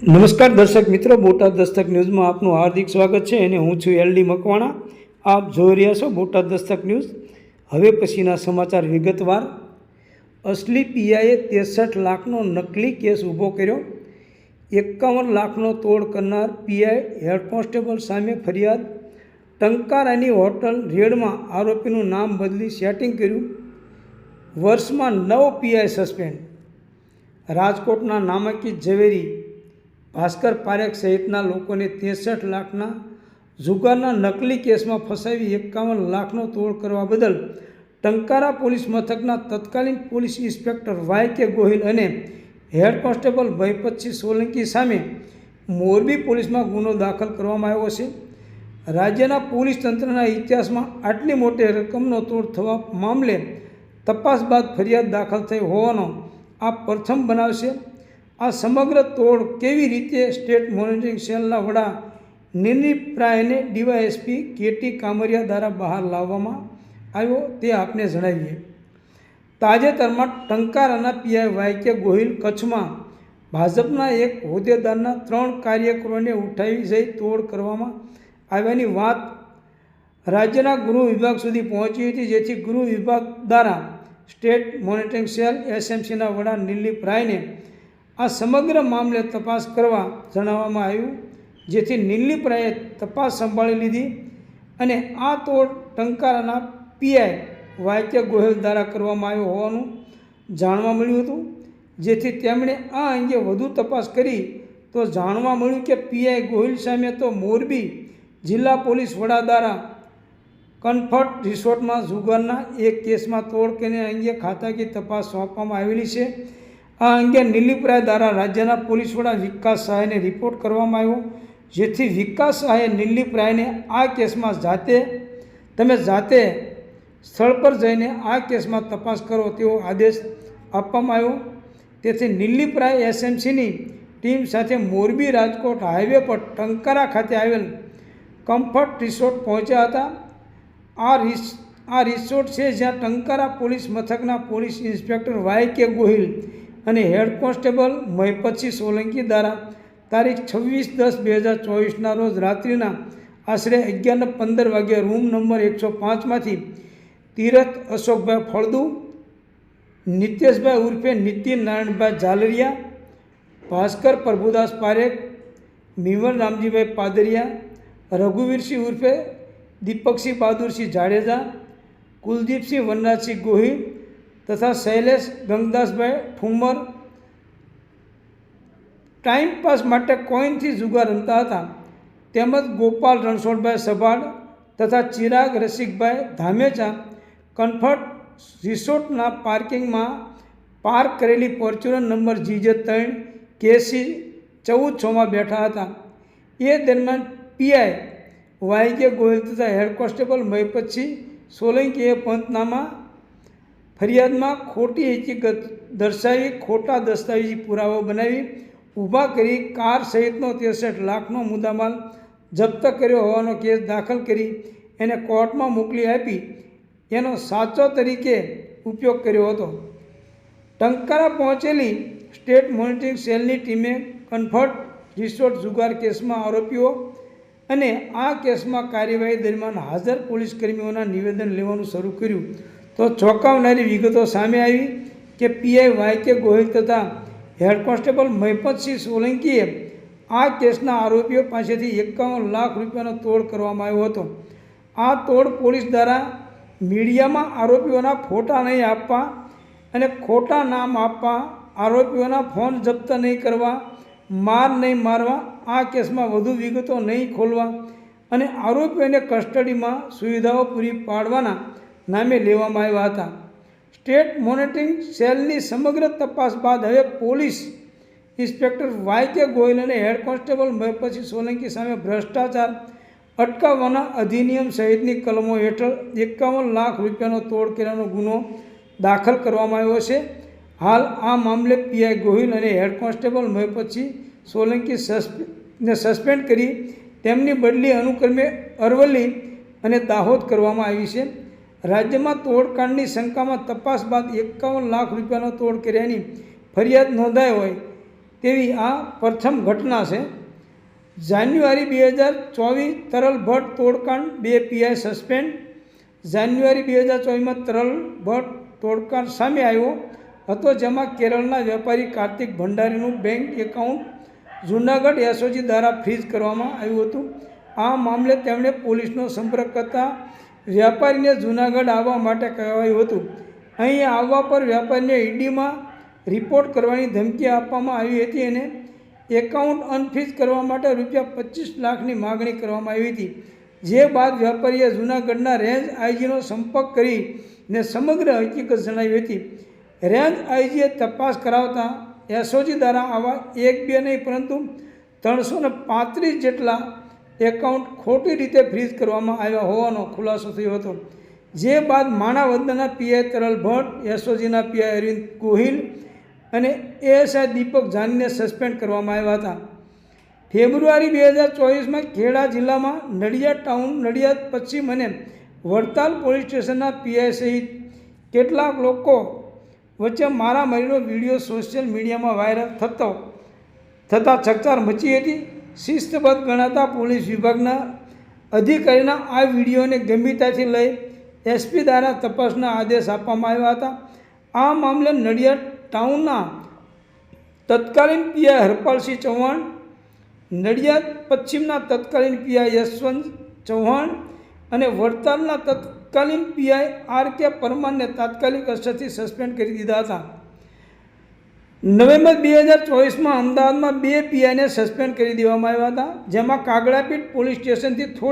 નમસ્કાર દર્શક મિત્રો, બોટાદ દસ્તક ન્યૂઝમાં આપનું હાર્દિક સ્વાગત છે અને હું છું LD મકવાણા. આપ જોઈ રહ્યા છો બોટાદ દસ્તક ન્યૂઝ. હવે પછીના સમાચાર વિગતવાર. અસલી પીઆઈએ 63 લાખનો નકલી કેસ ઊભો કર્યો. 51 લાખનો તોડ કરનાર પીઆઈ હેડ કોન્સ્ટેબલ સામે ફરિયાદ. ટંકારાની હોટલ રેડમાં આરોપીનું નામ બદલી સેટિંગ કર્યું. વર્ષમાં 9 પીઆઈ સસ્પેન્ડ. રાજકોટના નામાંકિત ઝવેરી ભાસ્કર પારેખ સહિતના લોકોને 63 લાખના જુગારના નકલી કેસમાં ફસાવી 51 લાખનો તોડ કરવા બદલ ટંકારા પોલીસ મથકના તત્કાલીન પોલીસ ઇન્સ્પેક્ટર YK ગોહિલ અને હેડ કોન્સ્ટેબલ ભયપતસિંહ સોલંકી સામે મોરબી પોલીસમાં ગુનો દાખલ કરવામાં આવ્યો છે. રાજ્યના પોલીસ તંત્રના ઇતિહાસમાં આટલી મોટી રકમનો તોડ થવા મામલે તપાસ બાદ ફરિયાદ દાખલ થઈ હોવાનો આ પ્રથમ બનાવ છે. આ સમગ્ર તોડ કેવી રીતે સ્ટેટ મોનિટરિંગ સેલના વડા નિર્ણિપ્રાયને DYSP KT કામરિયા દ્વારા બહાર લાવવામાં આવ્યો તે આપને જણાવીએ. તાજેતરમાં ટંકારાના પીઆઈ YK ગોહિલ કચ્છમાં ભાજપના એક હોદ્દેદારના 3 કાર્યકરોને ઉઠાવી જઈ તોડ કરવામાં આવ્યાની વાત રાજ્યના ગૃહ વિભાગ સુધી પહોંચી હતી, જેથી ગૃહ વિભાગ દ્વારા સ્ટેટ મોનિટરિંગ સેલ SMCના વડા નિર્ણિપ્રાયને આ સમગ્ર મામલે તપાસ કરવા જણાવવામાં આવ્યું, જેથી નિર્ણિપ્રાયે તપાસ સંભાળી લીધી અને આ તોડ ટંકારાના પીઆઈ YK ગોહિલ દ્વારા કરવામાં આવ્યો હોવાનું જાણવા મળ્યું હતું. જેથી તેમણે આ અંગે વધુ તપાસ કરી તો જાણવા મળ્યું કે પીઆઈ ગોહિલ સામે તો મોરબી જિલ્લા પોલીસ વડા દ્વારા કમ્ફર્ટ રિસોર્ટમાં જુગારના એક કેસમાં તોડ કરીને અંગે ખાતાકીય તપાસ સોંપવામાં આવેલી છે. આ અંગે નિર્ણિપ્રાય દ્વારા રાજ્યના પોલીસ વડા વિકાસ સહાયને રિપોર્ટ કરવામાં આવ્યો, જેથી વિકાસ સહાયે નિર્ણિપ્રાયને આ કેસમાં જાતે સ્થળ પર જઈને આ કેસમાં તપાસ કરો તેવો આદેશ આપવામાં આવ્યો. તેથી નિર્ણિપ્રાય SMCની ટીમ સાથે મોરબી રાજકોટ હાઈવે પર ટંકારા ખાતે આવેલ કમ્ફર્ટ રિસોર્ટ પહોંચ્યા હતા. આ રિસોર્ટ છે જ્યાં ટંકારા પોલીસ મથકના પોલીસ ઇન્સ્પેક્ટર YK ગોહિલ અને હેડ કોન્સ્ટેબલ ભયપતસિંહ સોલંકી દ્વારા તારીખ 26/10/2024ના રોજ રાત્રિના આશરે 11:15 વાગ્યે રૂમ નંબર 105માંથી તીરથ અશોકભાઈ ફળદુ, નિતેશભાઈ ઉર્ફે નીતિન નારાયણભાઈ ઝાલરિયા, ભાસ્કર પ્રભુદાસ પારેખ, મિવન રામજીભાઈ પાદરિયા, રઘુવીરસિંહ ઉર્ફે દીપકસિંહ બહાદુરસિંહ જાડેજા, કુલદીપસિંહ વનરાજસિંહ ગોહિલ તથા શૈલેષ ગંગદાસભાઈ ઠુમર ટાઈમપાસ માટે કોઈનથી જુગાર રમતા હતા, તેમજ ગોપાલ રણછોડભાઈ સભાડ તથા ચિરાગ રસિકભાઈ ધામેચા કમ્ફર્ટ રિસોર્ટના પાર્કિંગમાં પાર્ક કરેલી ફોર્ચ્યુનર નંબર GJ3 KC 14-6માં બેઠા હતા. એ દરમિયાન પીઆઈ YK ગોહિલ તથા હેડ કોન્સ્ટેબલ ભયપતસિંહ સોલંકીએ પંચનામા ફરિયાદમાં ખોટી હકીકત દર્શાવી ખોટા દસ્તાવેજી પુરાવો બનાવી ઊભા કરી કાર સહિતનો 63 લાખનો મુદ્દામાલ જપ્ત કર્યો હોવાનો કેસ દાખલ કરી એને કોર્ટમાં મોકલી આપી એનો સાચો તરીકે ઉપયોગ કર્યો હતો. ટંકારા પહોંચેલી સ્ટેટ મોનિટરિંગ સેલની ટીમે કમ્ફર્ટ રિસોર્ટ જુગાર કેસમાં આરોપીઓ અને આ કેસમાં કાર્યવાહી દરમિયાન હાજર પોલીસ કર્મીઓના નિવેદન લેવાનું શરૂ કર્યું તો ચોંકાવનારી વિગતો સામે આવી કે પીઆઈ YK ગોહિલ તથા હેડ કોન્સ્ટેબલ ભયપતસિંહ સોલંકીએ આ કેસના આરોપીઓ પાસેથી 51 લાખ રૂપિયાનો તોડ કરવામાં આવ્યો હતો. આ તોડ પોલીસ દ્વારા મીડિયામાં આરોપીઓના ફોટા નહીં આપવા અને ખોટા નામ આપવા, આરોપીઓના ફોન જપ્ત નહીં કરવા, માર નહીં મારવા, આ કેસમાં વધુ વિગતો નહીં ખોલવા અને આરોપીઓને કસ્ટડીમાં સુવિધાઓ પૂરી પાડવાના નામે લેવામાં આવ્યા હતા. સ્ટેટ મોનિટરિંગ સેલની સમગ્ર તપાસ બાદ હવે પોલીસ ઇન્સ્પેક્ટર YK ગોહિલ અને હેડ કોન્સ્ટેબલ ભયપતસિંહ સોલંકી સામે ભ્રષ્ટાચાર અટકાવવાના અધિનિયમ સહિતની કલમો હેઠળ 51 લાખ રૂપિયાનો તોડ કર્યાનો ગુનો દાખલ કરવામાં આવ્યો છે. હાલ આ મામલે પીઆઈ ગોહિલ અને હેડ કોન્સ્ટેબલ ભયપતસિંહ સોલંકીને સસ્પેન્ડ કરી તેમની બદલી અનુક્રમે અરવલ્લી અને દાહોદ કરવામાં આવી છે. રાજ્યમાં તોડકાંડની શંકામાં તપાસ બાદ 51 લાખ રૂપિયાનો તોડ કર્યાની ફરિયાદ નોંધાઈ હોય તેવી આ પ્રથમ ઘટના છે. જાન્યુઆરી 2024 તરલ ભટ્ટ તોડકાંડ, 2 પીઆઈ સસ્પેન્ડ. જાન્યુઆરી 2024માં તરલ ભટ્ટ તોડકાંડ સામે આવ્યો હતો, જેમાં કેરળના વેપારી કાર્તિક ભંડારીનું બેંક એકાઉન્ટ જૂનાગઢ એસઓજી દ્વારા ફ્રીઝ કરવામાં આવ્યું હતું. આ મામલે તેમણે પોલીસનો સંપર્ક કરતા વેપારીને જૂનાગઢ આવવા માટે કહેવાયું હતું. અહીં આવવા પર વેપારીને ઈડીમાં રિપોર્ટ કરવાની ધમકી આપવામાં આવી હતી અને એકાઉન્ટ અનફ્રીઝ કરવા માટે ₹25 લાખની માગણી કરવામાં આવી હતી. જે બાદ વેપારીએ જૂનાગઢના રેન્જ આઈજીનો સંપર્ક કરીને સમગ્ર હકીકત જણાવી હતી. રેન્જ આઈજીએ તપાસ કરાવતા એસઓજી દ્વારા આવા 1, 2 નહીં પરંતુ 335 જેટલા એકાઉન્ટ ખોટી રીતે ફ્રીઝ કરવામાં આવ્યા હોવાનો ખુલાસો થયો હતો. જે બાદ માણાવદરના પીઆઈ તરલ ભટ્ટ, એસઓજીના પીઆઈ અરવિંદ ગોહિલ અને એએસઆઈ દીપક જાનીને સસ્પેન્ડ કરવામાં આવ્યા હતા. ફેબ્રુઆરી 2024માં ખેડા જિલ્લામાં નડિયાદ ટાઉન, નડિયાદ પશ્ચિમ અને વડતાલ પોલીસ સ્ટેશનના પીઆઈ સહિત કેટલાક લોકો વચ્ચે મારામારીનો વિડીયો સોશિયલ મીડિયામાં વાયરલ થતાં ચકચાર મચી હતી. શિસ્તબદ્ધ ગણાતા પોલીસ વિભાગના અધિકારીના આ વિડીયોને ગંભીરતાથી લઈ એસપી દ્વારા તપાસના આદેશ આપવામાં આવ્યા હતા. આ મામલે નડિયાદ ટાઉનના તત્કાલીન પીઆઈ હરપાલસિંહ ચૌહાણ, નડિયાદ પશ્ચિમના તત્કાલીન પીઆઈ યશવંત ચૌહાણ અને વડતાલના તત્કાલીન પીઆઈ આર.કે. પરમારને તાત્કાલિક અસરથી સસ્પેન્ડ કરી દીધા હતા. નવેમ્બર 2024માં અમદાવાદમાં 2 પીઆઈને સસ્પેન્ડ કરી દેવામાં આવ્યા હતા, જેમાં કાગડાપીઠ પોલીસ સ્ટેશનથી થોડી